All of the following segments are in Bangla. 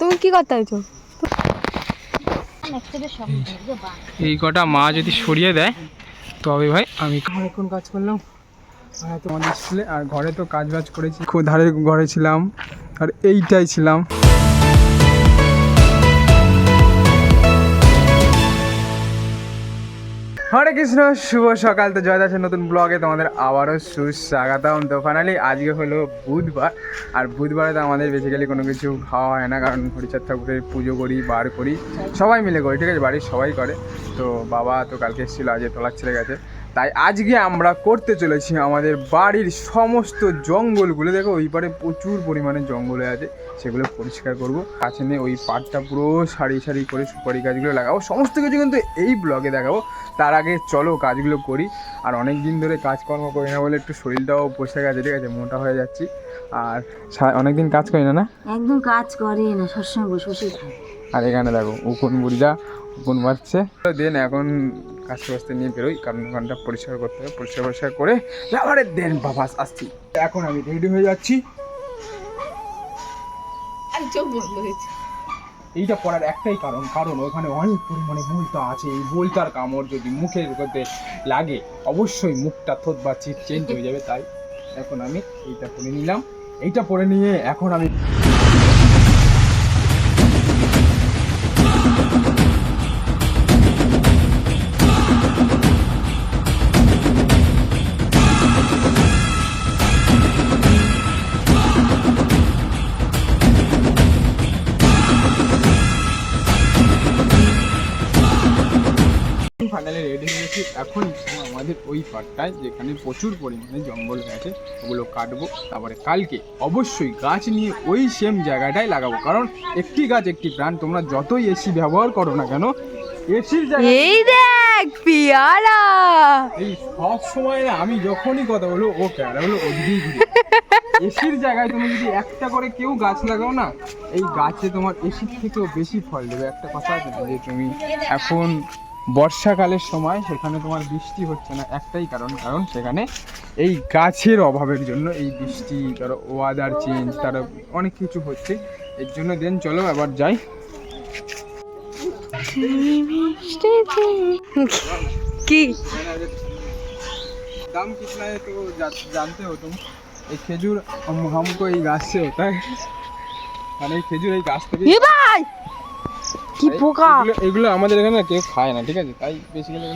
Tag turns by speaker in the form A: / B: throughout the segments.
A: তুমি কি করতে হয়েছো?
B: এই কটা মা যদি সরিয়ে দেয় তবে ভাই আমি এখন কাজ করলাম। আর তো আমাদের স্কুলে আর ঘরে তো কাজ বাজ করেছি, খুব ধারে ঘরে ছিলাম আর এইটাই ছিলাম। হরে কৃষ্ণ, শুভ সকাল। তো জয় দাসের নতুন ব্লগে তোমাদের আবারও সুস্বাগতম। তো ফাইনালি আজকে হলো বুধবার, আর বুধবারে তো আমাদের বেসিক্যালি কোনো কিছু খাওয়া হয় না, কারণ হরিচাঁদ ঠাকুরের পুজো করি, বার করি, সবাই মিলে করি, ঠিক আছে, বাড়ির সবাই করে। তো বাবা তো কালকে এসেছিলো, আজকে তোলার ছেড়ে গেছে, তাই আজকে আমরা করতে চলেছি আমাদের বাড়ির সমস্ত জঙ্গলগুলো। দেখো ওই পারে প্রচুর পরিমাণে জঙ্গল হয়ে আছে, সেগুলো পরিষ্কার করবো। কাছে নিয়ে ওই পাড়টা পুরো সারি সারি করে সুপারি গাছগুলো লাগাবো, সমস্ত কিছু কিন্তু এই ব্লগে দেখাবো। তার আগে চলো কাজগুলো করি। আর অনেক দিন ধরে কাজকর্ম করি না বলে একটু শরীরটাও বসে গেছে, ঠিক আছে, মোটা হয়ে যাচ্ছি। আর অনেকদিন কাজ করি না, না
C: একদম কাজ করে না, সবসময় বসে বসে খায়।
B: আর এখানে দেখো উকুন বুড়িটা উকুন মারছে। দেন এখন কাজটা বাজতে নিয়ে বেরোই, কারণ ওখানটা পরিষ্কার করতে হবে। পরিষ্কার করে আবার দেন বাবা আসছি। এখন আমি রেডি হয়ে যাচ্ছি। এইটা পড়ার একটাই কারণ ওখানে অনেক পরিমাণে বলতা আছে। এই বলতার কামড় যদি মুখের মধ্যে লাগে অবশ্যই মুখটা থোত বা চিট চেঞ্জ হয়ে যাবে। তাই এখন আমি এইটা পরে নিলাম। এইটা পরে নিয়ে এখন আমি ফাইনালি রেডি হয়ে গেছি। এখন আমাদের ওই পাটটায় যেখানে প্রচুর পরিমাণে জঙ্গল গেছে ওগুলো কাটবো, তারপরে কালকে অবশ্যই গাছ নিয়ে ওই সেম জায়গাটায় লাগাবো, কারণ একটি গাছ একটি প্রাণ। তোমরা যতই এসি ব্যবহার করো না কেন, এসির জায়গায়
A: এই দেখ পিয়ারা,
B: এই সব সময় আমি যখনই কথা বলবো ও পেয়ারা হলো ওদিকেই ঘুরে। এসির জায়গায় তুমি যদি একটা করে কেউ গাছ লাগাও না, এই গাছে তোমার এসির থেকেও বেশি ফল দেবে। একটা কথা আছে যে তুমি এখন বর্ষাকালের সময় সেখানে তোমার বৃষ্টি হচ্ছে না, একটাই কারণ সেখানে এই গাছের অভাবের জন্য এই বৃষ্টি, তার ওয়েদার চেঞ্জ, তার অনেক কিছু হচ্ছে এর জন্য। দেন চলো আবার যাই।
A: কি
B: दाम कितना है तो जानते हो तुम? एक खेजूर हमको এই গাছ से होता है, মানে এই খেজুর এই গাছ থেকে।
A: ভাই কি পোকা,
B: এগুলো আমাদের এখানে কেউ খায় না, ঠিক আছে, তাই বেসিক্যালি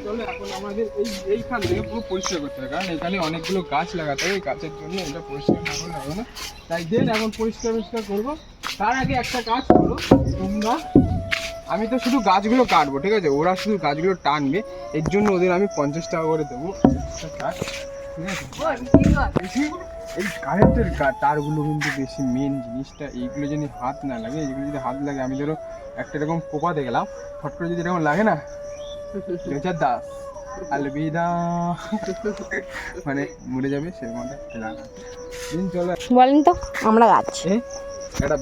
B: চলে। এখন আমাদের এইখান থেকে পুরো পরিষ্কার করতে হবে, কারণ এখানে অনেকগুলো গাছ লাগাতে হবে। এই গাছের জন্য এটা পরিষ্কার না করলে হবে না, তাই দেন এখন পরিষ্কার করবো। তার আগে একটা কাজ করো তোমরা, আমি তো শুধু গাছগুলো কাটবো, ঠিক আছে, ওরা শুধু গাছগুলো টানবে। এর জন্য ওদের আমি 50 টাকা করে দেবো, ঠিক আছে। এই কারেন্টের তারগুলো কিন্তু বেশি মেন জিনিসটা, এইগুলো যদি হাত না লাগে, এইগুলো যদি হাত লাগে, আমি ধরো একটা এরকম পোকা দেখলাম, ফট করে যদি এরকম লাগে না, দাস আলবিদা, মানে মরে যাবে সেরকম দিন চলে।
A: বলেন তো আমরা গাছ
B: একটা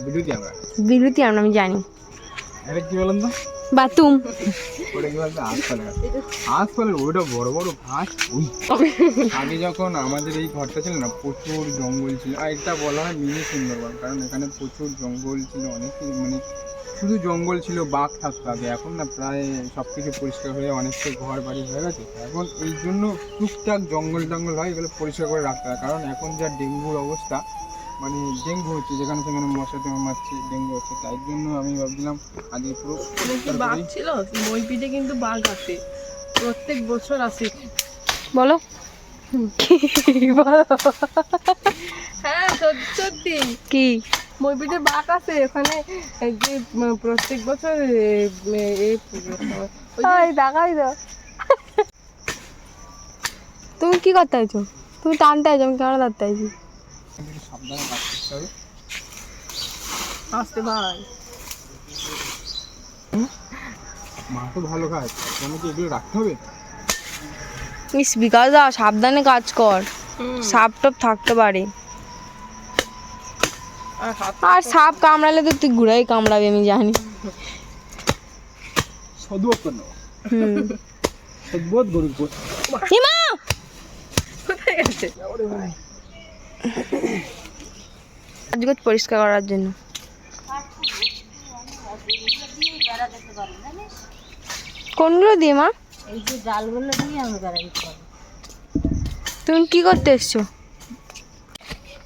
A: বিরতি আমরা আমি জানি।
B: এটা কি বলেন তো?
A: বাতুম।
B: ওটা কি বলতো? আঁশফলের ওইটা বড় বড় ঘাস। আগে যখন আমাদের এই ঘরটা ছিল না, প্রচুর জঙ্গল ছিল। আর এটা বলা হয় মিনি সুন্দরবন, কারণ এখানে প্রচুর জঙ্গল ছিল, অনেক মানে শুধু জঙ্গল ছিল, বাঘ থাকতো আগে। এখন না প্রায় সব কিছু পরিষ্কার হয়ে অনেকটা ঘর বাড়ি হয়ে গেছে। এখন এই জন্য টুকটাক জঙ্গল হয়, এগুলো পরিষ্কার করে রাখতে হয়। কারণ এখন যা ডেঙ্গুর অবস্থা, মানে ডেঙ্গু হচ্ছে, যেখানে সেখানে মশা মারছে, ডেঙ্গু হচ্ছে। তাই জন্য আমি ভাবছিলাম আজকে পুরো
D: বাঘ ছিল। মইপিঠে কিন্তু বাঘ আসে, প্রত্যেক বছর আসে।
A: বলো
D: হ্যাঁ সত্যি
A: কি
D: মইপিঠে বাঘ আছে ওখানে, যে প্রত্যেক বছর
A: দেখাই দাও। তুমি কি করতে হয়েছো? তুমি টানতে হয়েছো, আমি কেমন ধরতে হয়েছি?
B: সাবধানে কাজ করতে হবে।
D: আসতে ভাই
B: মা তো ভালো খায়, তোমাকে কি এগুলো রাখতে হবে?
A: ইস বিকাশ দা, সাবধানে কাজ কর, সাপ টাপ থাকতে পারে। আর সাপ কামড়ালে তো তুই ঘুরাই কামড়াবি, আমি জানি।
B: সদবোধ করো, সদবোধ গরু
D: কোথায় গেছে?
A: আজকে পরিষ্কার করার জন্য কোনগুলো দিয়ে মা?
C: এই যে ডালগুলো দিয়ে আমি গাড়ি করি।
A: তুমি কি করতে এসছো?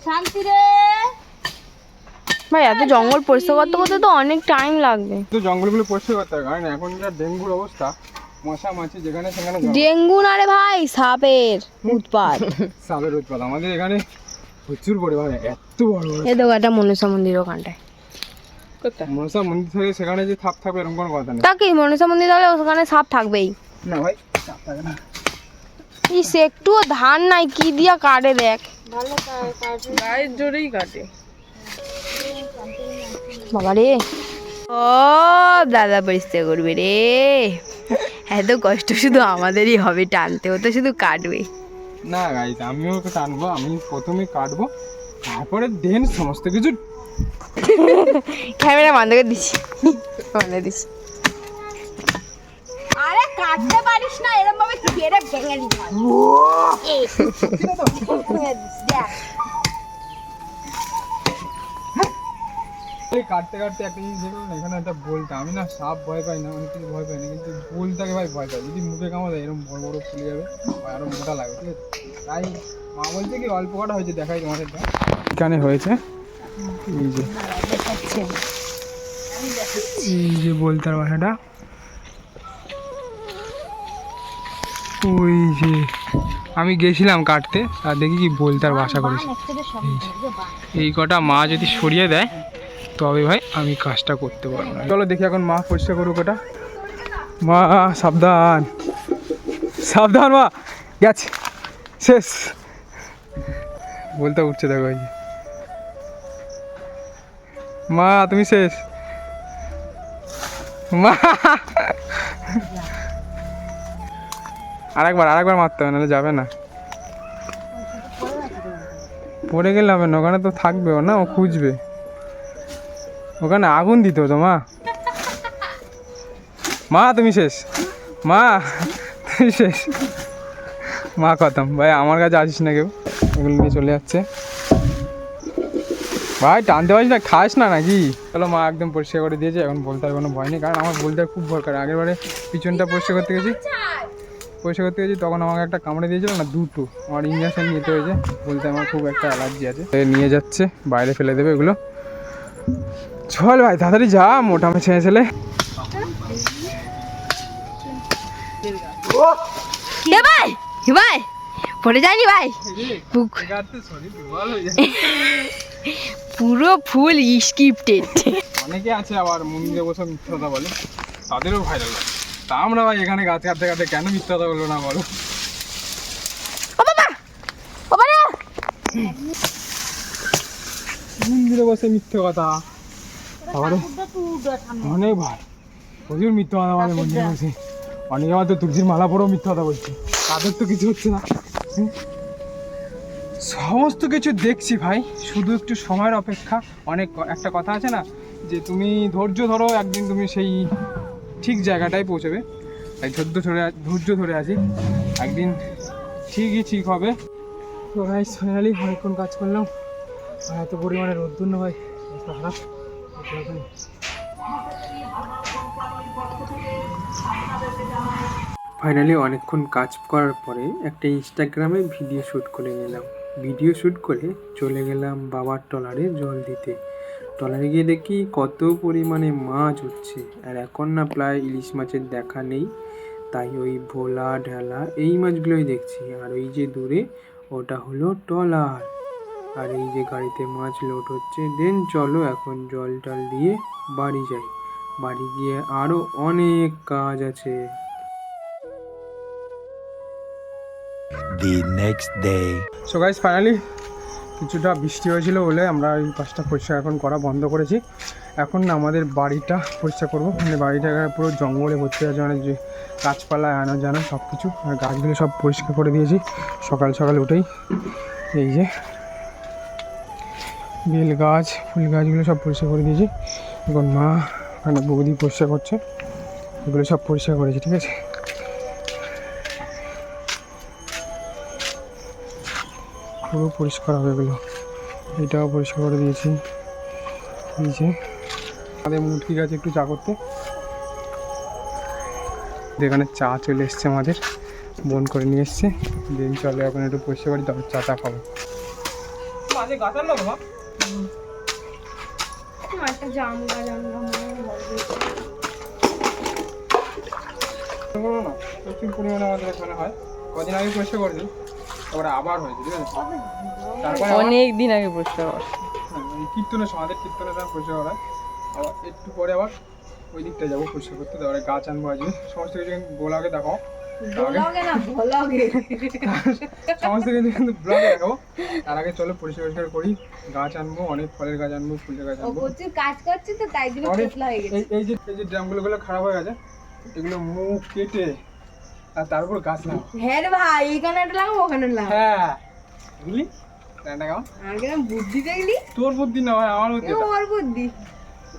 C: শান্তি রে,
A: ভাই এত জঙ্গল পরিষ্কার করতে করতে তো অনেক টাইম লাগবে।
B: তো জঙ্গলগুলো পরিষ্কার করতে হবে, কারণ এখন যা ডেঙ্গুর অবস্থা, মশা মাছি যেখানে সেখানে
A: ডেঙ্গু না রে ভাই, সাপের উৎপাত।
B: সাপের উৎপাত আমাদের এখানে প্রচুর পরিমাণে, এত বড় বড়
A: এই দেখো একটা মনসা মন্দির ওখানটায়।
B: মনসা মন্দির থেকে সেখানে যে সাপ থাকবে এরকম কোনো কথা নেই।
A: তা কি মনসা মন্দির তাহলে ওখানে সাপ থাকবেই
B: না ভাই, সাপ থাকে না।
A: ইস একটুও ধান নাই, কি দিয়া কাটে দেখ।
C: ভালো
D: গায়ের জোরেই কাটে।
A: বাবা রে, ও দাদা পরিষ্কার করবে রে। এত কষ্ট শুধু আমাদেরই হবে টানতে, ও তো শুধু কাটবে।
B: না গাইজ, আমিও ওকে টানবো, আমি প্রথমে কাটবো, তারপরে দেন সমস্ত কিছু।
A: ক্যামেরা বন্ধ করে দিচ্ছি, বন্ধ দিচ্ছি। আরে কাটতে পারিস না, এরকম ভাবে কেড়ে ভেঙে দিতে হয়।
B: এই কাটতে কাটতে একটা জিনিস দেখলাম না, এখানে একটা বলতে, আমি না সাপ ভয় পাই না, অনেক কিছু ভয় পাই না, কিন্তু বলটাকে ভাই ভয় পাই। যদি মুখে কামড় দেয় এরকম বড় বড় ফুলে যাবে, আরো মোটা লাগবে, ঠিক আছে? তাই মা বলছে কি অল্প কটা হয়েছে, দেখাই তোমাদের। এখানে হয়েছে এই যে, এই যে বলতার বাসাটা, ওই যে আমি গেছিলাম কাটতে, আর দেখি কি বলতার বাসা করেছে। এই কটা মা যদি সরিয়ে দেয় তবে ভাই আমি কাজটা করতে পারবো না। চলো দেখি এখন মা পরিষ্কার করুক ওটা। মা সাবধান, সাবধান মা, গেছে শেষ। বলতে উঠছে দেখো, এই যে মা তুমি শেষ মা। আরেকবার মারতে হবে, নাহলে যাবে না। পড়ে গেলে হবে না, ওখানে তো থাকবে ও না, ও খুঁজবে। ওখানে আগুন দিত তো মা। মা তুমি শেষ, মা তুমি শেষ, মা খতম ভাই। আমার কাছে আসিস না কেউ, এগুলো নিয়ে চলে যাচ্ছে ভাই। টানতে পারিস না, খাস না নাকি? চলো মা একদম পরিষ্কার করে দিয়েছে, এখন বলতে আর কোনো ভয় নেই, কারণ আমার বলতে খুব ভয় করে। আগেরবারে পিছনটা পরিষ্কার করতে গেছি তখন আমাকে একটা কামড়ে দিয়েছিল না, দুটো। আমার ইঞ্জেকশন নিতে হয়েছে, বলতে আমার খুব একটা অ্যালার্জি আছে। নিয়ে যাচ্ছে, বাইরে ফেলে দেবে এগুলো। চল ভাই তাড়াতাড়ি যা, মোটামুটি ছেড়ে ছেলে।
A: ভাই ভাই পড়ে যায়নি ভাই, পুরো ফুল স্ক্রিপ্টেড।
B: অনেকে আছে আবার মন্দিরে বসে মিথ্যা কথা বলে, তাদেরও ভয় লাগে। তা আমরা ভাই এখানে গাছ কাটতে কাটতে কেন মিথ্যা কথা বলবো না বলো? মন্দিরে বসে মিথ্যে কথা, তারপরে অনেক ভাই প্রচুর মিথ্যা কথা বলে মন্দিরে বসে। অনেকে আমার তো তুলসীর মালা পরেও মিথ্যা কথা বলছে, তাদের তো কিছু হচ্ছে না। সমস্ত কিছু দেখছি ভাই, শুধু একটু সময়ের অপেক্ষা। অনেক একটা কথা আছে না, যে তুমি ধৈর্য ধরো, একদিন তুমি সেই ঠিক জায়গাটায় পৌঁছবে। তাই ধৈর্য ধরে আছি, একদিন ঠিকই ঠিক হবে। তো ভাই ফাইনালি অনেকক্ষণ কাজ করলাম, আর এত পরিমাণে রোদ্দুর না ভাই, খারাপ। ফাইনালি অনেকক্ষণ কাজ করার পরে একটা ইনস্টাগ্রামে ভিডিও শ্যুট করে নিলাম। ভিডিও শ্যুট করে চলে গেলাম বাবার ট্রলারে জল দিতে। ট্রলারে গিয়ে দেখি কত পরিমাণে মাছ উঠছে, আর এখন না প্রায় ইলিশ মাছের দেখা নেই, তাই ওই ভোলা ঢেলা এই মাছগুলোই দেখছি। আর ওই যে দূরে ওটা হলো ট্রলার, আর এই যে গাড়িতে মাছ লোড হচ্ছে। দেন চলো এখন জল টল দিয়ে বাড়ি যাই, বাড়ি গিয়ে আরও অনেক কাজ আছে।
E: The next day.
B: So guys finally কিছুটা বৃষ্টি হয়েছিল বলে আমরা এই পাশটা পরিষ্কার এখন করা বন্ধ করেছি। এখন না আমাদের বাড়িটা পরিষ্কার করবো, মানে বাড়িটা পুরো জঙ্গলে ভর্তি আছে, মানে যে গাছপালা আনা জানা সব কিছু, আর গাছগুলো সব পরিষ্কার করে দিয়েছি সকাল সকাল উঠেই। এই যে বেল গাছ, ফুল গাছগুলো সব পরিষ্কার করে দিয়েছি। এখন মা ওখানে বৌদি পরিষ্কার করছে, এগুলো সব পরিষ্কার করেছি, ঠিক আছে? পুরো পরিষ্কার হবে এগুলো, এটাও পরিষ্কার করে দিয়েছি। এই যে আমাদের মুটকি গাছে একটু চা করতে, এখানে চা চলে এসছে আমাদের, বোন করে নিয়ে এসছে। দিন চলে এখন একটু পরিষ্কার করি, তারপর চাটা খাবো। প্রচুর পরিমাণে আমাদের এখানে হয়, কদিন আগে পরিষ্কার করেছি, তারপরে আবার হয়েছে, ঠিক আছে। তারপরে
D: অনেক দিন আগে পরিষ্কার
B: এই কীর্তনের সময়, আমাদের কীর্তনের সময় পরিষ্কার করা হয়। আবার একটু পরে আবার ওই দিকটা যাবো পরিষ্কার করতে, তারপরে গাছ আনবো আজকে। সমস্ত কিছু ব্লগে দেখাও, সমস্ত কিছু কিন্তু ব্লগে দেখাবো। তার আগে চলো পরিষ্কার করি, গাছ আনবো, অনেক ফলের গাছ আনবো, ফুলের গাছ আনবো।
A: কাজ করছে তো তাই জন্য
B: এই যে ড্রামগুলো খারাপ হয়ে গেছে, এগুলো মুখ কেটে আর তার উপর গাছ লাগাবো।
A: হ্যাঁ রে ভাই, এখানে একটা লাগাবো, ওখানে লাগাবো।
B: হ্যাঁ বুঝলি, প্ল্যানটা কেমন?
A: আগে বুদ্ধি দেখলি,
B: তোর বুদ্ধি না হয় আমার বুদ্ধি।
A: ওর বুদ্ধি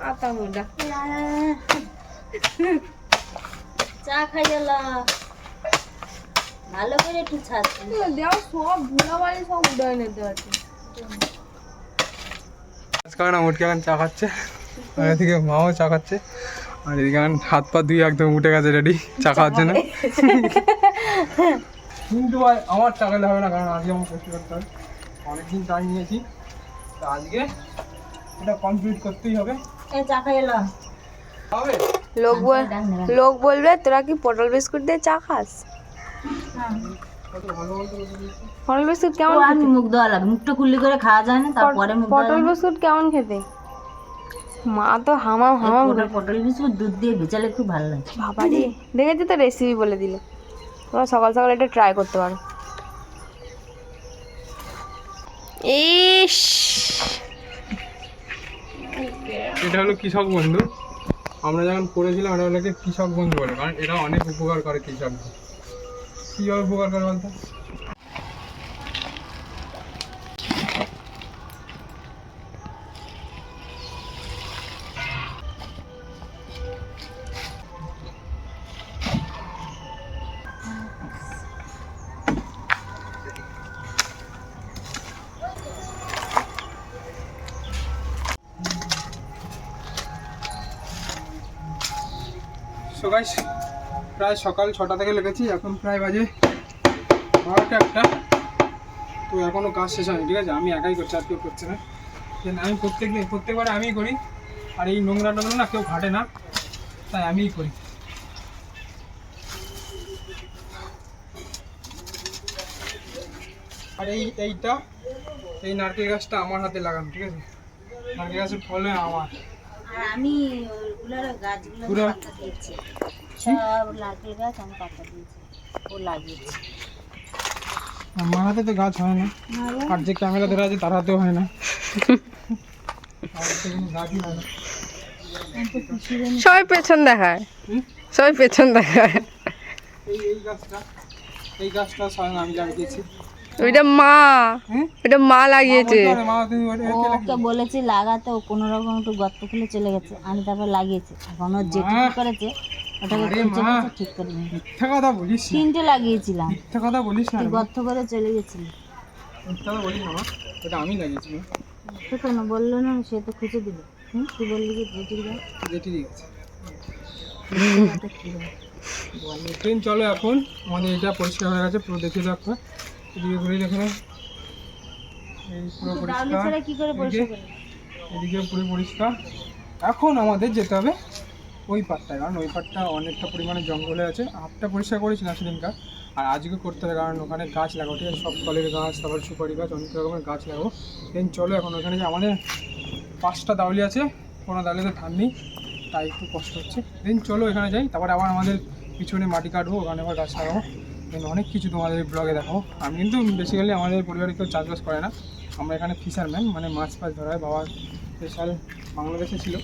A: আতা মোটা।
C: চা খাই এলাম, ভালো করে একটু ছাড়ছি।
A: দেও সব ধুলাবালি সব উড়াই নিতে পারছে।
B: কারণ উঠকে এখন চা খাচ্ছে, আর এদিকে মাও চা খাচ্ছে, আর এদিকে এখন হাত পা ধুয়ে একদম উঠে গেছে রেডি চা খাওয়ার জন্য। কিন্তু ভাই আমার চা খেলে হবে না, কারণ আজকে আমার পরিষ্কার করতে হবে। অনেকদিন টাইম নিয়েছি, তো আজকে এটা কমপ্লিট করতেই হবে।
C: এই চা খাই এলাম।
B: হবে
A: লোক বলবে তোরা কি পটল বিস্কুট দিয়ে চা খাস?
B: কত ভালো বলতে
A: পটল বিস্কুট কেমন?
C: আমি মুখ দেওয়া লাগে, মুখটা কুল্লি করে খাওয়া যায় না, তারপরে মুখ
A: পটল বিস্কুট কেমন খেতে? মা তো হামাম হামাম।
C: পটল বিস্কুট দুধ দিয়ে ভেজালে খুব ভালো লাগে।
A: বাবারে, দেখেছি তো রেসিপি বলে দিলে। তোমরা সকাল সকাল এটা ট্রাই করতে পারো। ইস,
B: এটা হলো কৃষক বন্ধু। আমরা যখন করেছিলাম এটা হলো কৃষক বন্ধু বলে, কারণ এটা অনেক উপকার করে কৃষক। কীভাবে উপকার করে বলতো? সো গাইস, প্রায় সকাল 6টা থেকে লেগেছি, এখন প্রায় বাজে 12টা 1টা। তো এখনও কাজ শেষ হয়নি, ঠিক আছে। আমি একাই করছি, আর কেউ করছে না। আমি প্রত্যেকবারে আমিই করি, আর এই নোংরাটা না কেউ ঘাটে না, তাই আমিই করি। আর এই নারকেল গাছটা আমার হাতে লাগানো, ঠিক আছে। নারকেল গাছের ফলে আমার,
C: আর আমি ওগুলোর গাছগুলো
B: পুরো
C: পাতা দিয়েছি, সব নারকেল গাছ আমি পাতা দিয়েছি, ও লাগিয়েছি।
B: আমার হাতে তো গাছ হয় না, আর যে ক্যামেরা ধরে আছে তার হাতেও হয় না। আমার হাতে কোনো গাছই হয় না।
A: সবাই পেছন দেখায়, সবাই পেছন দেখায়।
B: এই গাছটা স্বয়ং আমি লাগিয়েছি।
A: ওইটা মা, ওইটা মা লাগিয়েছে।
C: ওকে বলেছি লাগাতে, ও কোনো রকম একটু গর্ত খুলে চলে গেছে, আমি তারপর লাগিয়েছি। এখন ও যে ঠিক করেছে ওটাকে খুঁজে খুঁজে ঠিক করে নিই।
B: মিথ্যা কথা বলিস না,
C: 3টে লাগিয়েছিলাম,
B: মিথ্যা কথা বলিস না,
C: তুই গর্ত করে চলে গেছিলি।
B: মিথ্যা কথা বলিস না, ওটা আমি লাগিয়েছি।
C: তো কোনো বললো না, সে তো খুঁজে দিল। তুই বললি যে জেঠির গাছ,
B: যেটি গেছে। ট্রেন চলো, এখন আমাদের এটা পরিষ্কার হয়ে গেছে পুরো, দেখিয়ে দেখো। এদিকে ঘুরে দেখো, এই পুরো পরিষ্কার,
C: ছাড়া কি করে পরিষ্কার করবি?
B: এদিকে পুরো পরিষ্কার। এখন আমাদের যেতে হবে ওই পাটটায়, কারণ ওই পাটটা অনেকটা পরিমাণে জঙ্গলে আছে। হাতটা পরিষ্কার করেছিলাম সেদিনকার, আর আজকে করতে হবে, কারণ ওখানে গাছ লাগাবো, ঠিক আছে। সব ফলের গাছ, তারপর সুপারি গাছ, অনেক রকমের গাছ লাগাবো। দেন চলো এখন ওখানে যে আমাদের 5টা দাউলি আছে, কোনো দাউলিতে ধান নেই, তাই একটু কষ্ট হচ্ছে। দেন চলো এখানে যাই, তারপরে আবার আমাদের পিছনে মাটি কাটবো, ওখানে আবার গাছ লাগাবো। দেন অনেক কিছু তোমাদের ব্লগে দেখাবো। আমি কিন্তু বেসিক্যালি আমাদের পরিবারে কেউ চাষবাস করে না, আমরা এখানে ফিশারম্যান, মানে মাছ ফাছ ধরা হয়। বাবা স্পেশাল বাংলাদেশে ছিল,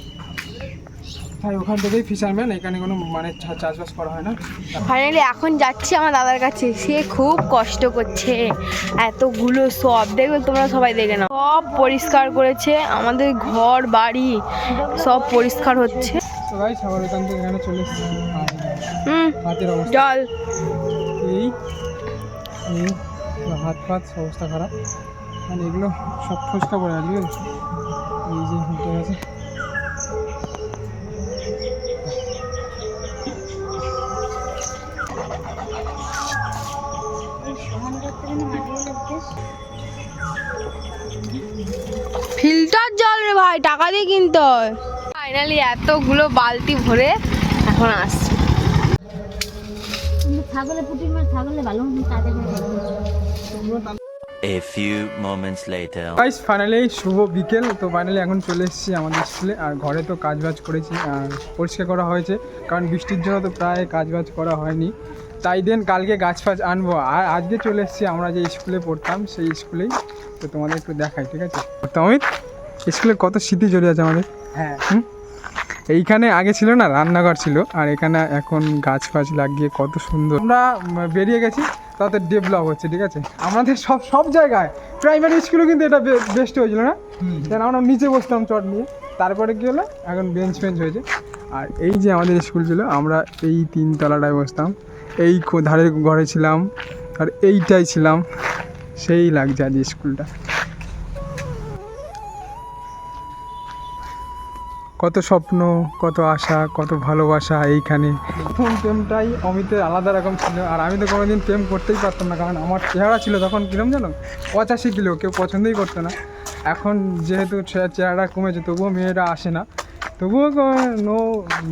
B: তাই ওখান থেকেই ফিশারম্যান, এখানে কোনো মানে চাষবাস করা হয় না।
A: ফাইনালি এখন যাচ্ছি আমার দাদার কাছে, সে খুব কষ্ট করছে। এতগুলো সব দেখবে, তোমরা সবাই দেখে নাও, সব পরিষ্কার করেছে, আমাদের ঘর বাড়ি সব পরিষ্কার হচ্ছে।
B: তো গাইস, আবার এখান থেকে এখানে চলে এসেছি। হাতের অবস্থা
A: জল,
B: এই হাত ফাত অবস্থা খারাপ, মানে এগুলো সব ফসকা পড়ে আছে, ঠিক আছে। এই যে উঠে গেছে,
A: ফিল্টার জল রে ভাই, টাকা দিয়ে কিনতে হয়। ফাইনালি এতগুলো বালতি ভরে এখন আসছে।
C: কিন্তু ছাগলের পুটির মাছ ছাগলে ভালো মতন কাজে করে।
E: A few moments later.
B: Guys finally শুভ বিকেল। তো ফাইনালি এখন চলে এসেছি আমাদের স্কুলে। আর ঘরে তো কাজ বাজ করেছি আর পরিষ্কার করা হয়েছে, কারণ বৃষ্টির জন্য তো প্রায় কাজ বাজ করা হয়নি। তাই দেন কালকে গাছ ফাছ আনবো। আর আজকে চলে এসেছি আমরা যে স্কুলে পড়তাম সেই স্কুলেই। তো তোমাদের একটু দেখাই, ঠিক আছে? তো অমিত, স্কুলে কত স্মৃতি জড়িয়ে আছে আমাদের।
F: হ্যাঁ,
B: এইখানে আগে ছিল না রান্নাঘর ছিল, আর এখানে এখন গাছ ফাছ লাগিয়ে কত সুন্দর। আমরা বেরিয়ে গেছি, তাতে ডেভেলপ হচ্ছে, ঠিক আছে? আমাদের সব জায়গায় প্রাইমারি স্কুলও কিন্তু এটা বেস্ট হয়েছিল না? যেন আমরা নিচে বসতাম চট নিয়ে, তারপরে কী হলো এখন বেঞ্চ ফেঞ্চ হয়েছে। আর এই যে আমাদের স্কুল ছিল, আমরা এই 3 তলাটায় বসতাম, এই ধারের ঘরে ছিলাম, আর এইটাই ছিলাম। সেই লাগছে আজ স্কুলটা। কত স্বপ্ন, কত আশা, কত ভালোবাসা এইখানে। প্রথম প্রেমটাই অমিতের আলাদা রকম ছিল। আর আমি তো কোনোদিন প্রেম করতেই পারতাম না, কারণ আমার চেহারা ছিল তখন কীরকম জানো, 85 কিলো, কেউ পছন্দই করতো না। এখন যেহেতু চেহারা কমেছে, তবুও মেয়েরা আসে না, তবুও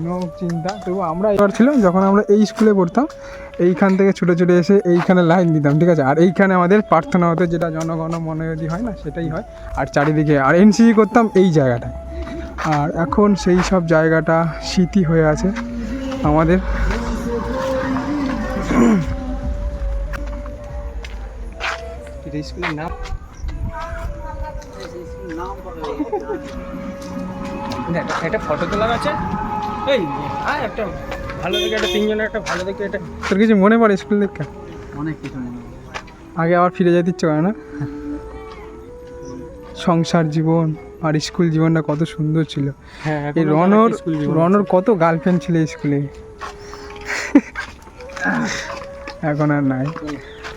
B: নো চিন্তা। তবুও আমরা এবার ছিল যখন আমরা এই স্কুলে পড়তাম, এইখান থেকে ছুটে ছুটে এসে এইখানে লাইন দিতাম, ঠিক আছে? আর এইখানে আমাদের প্রার্থনা হতো, যেটা জনগণ মনোযোগী হয় না, সেটাই হয়। আর চারিদিকে আর এনসিসি করতাম এই জায়গাটায়। আর এখন সেই সব জায়গাটা স্মৃতি হয়ে আছে আমাদের।
F: স্কুলের নাম একটা ফটো তোলা আছে। এই একটা ভালো দেখে একটা 3 জনের একটা ভালো দেখে এটা।
B: তোর কিছু মনে পড়ে স্কুল দেখে?
F: অনেক কিছু মনে হয়।
B: আগে আবার ফিরে যেতে ইচ্ছে করে না? সংসার জীবন আর স্কুল জীবনটা কত সুন্দর ছিল।
F: হ্যাঁ,
B: এই রনর কত গার্লফ্রেন্ড ছিল স্কুলে, এখন আর নাই।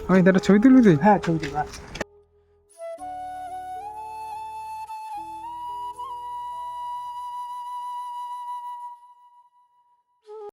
B: আমি একটা ছবি তুলবি তুই?
F: হ্যাঁ, ছবি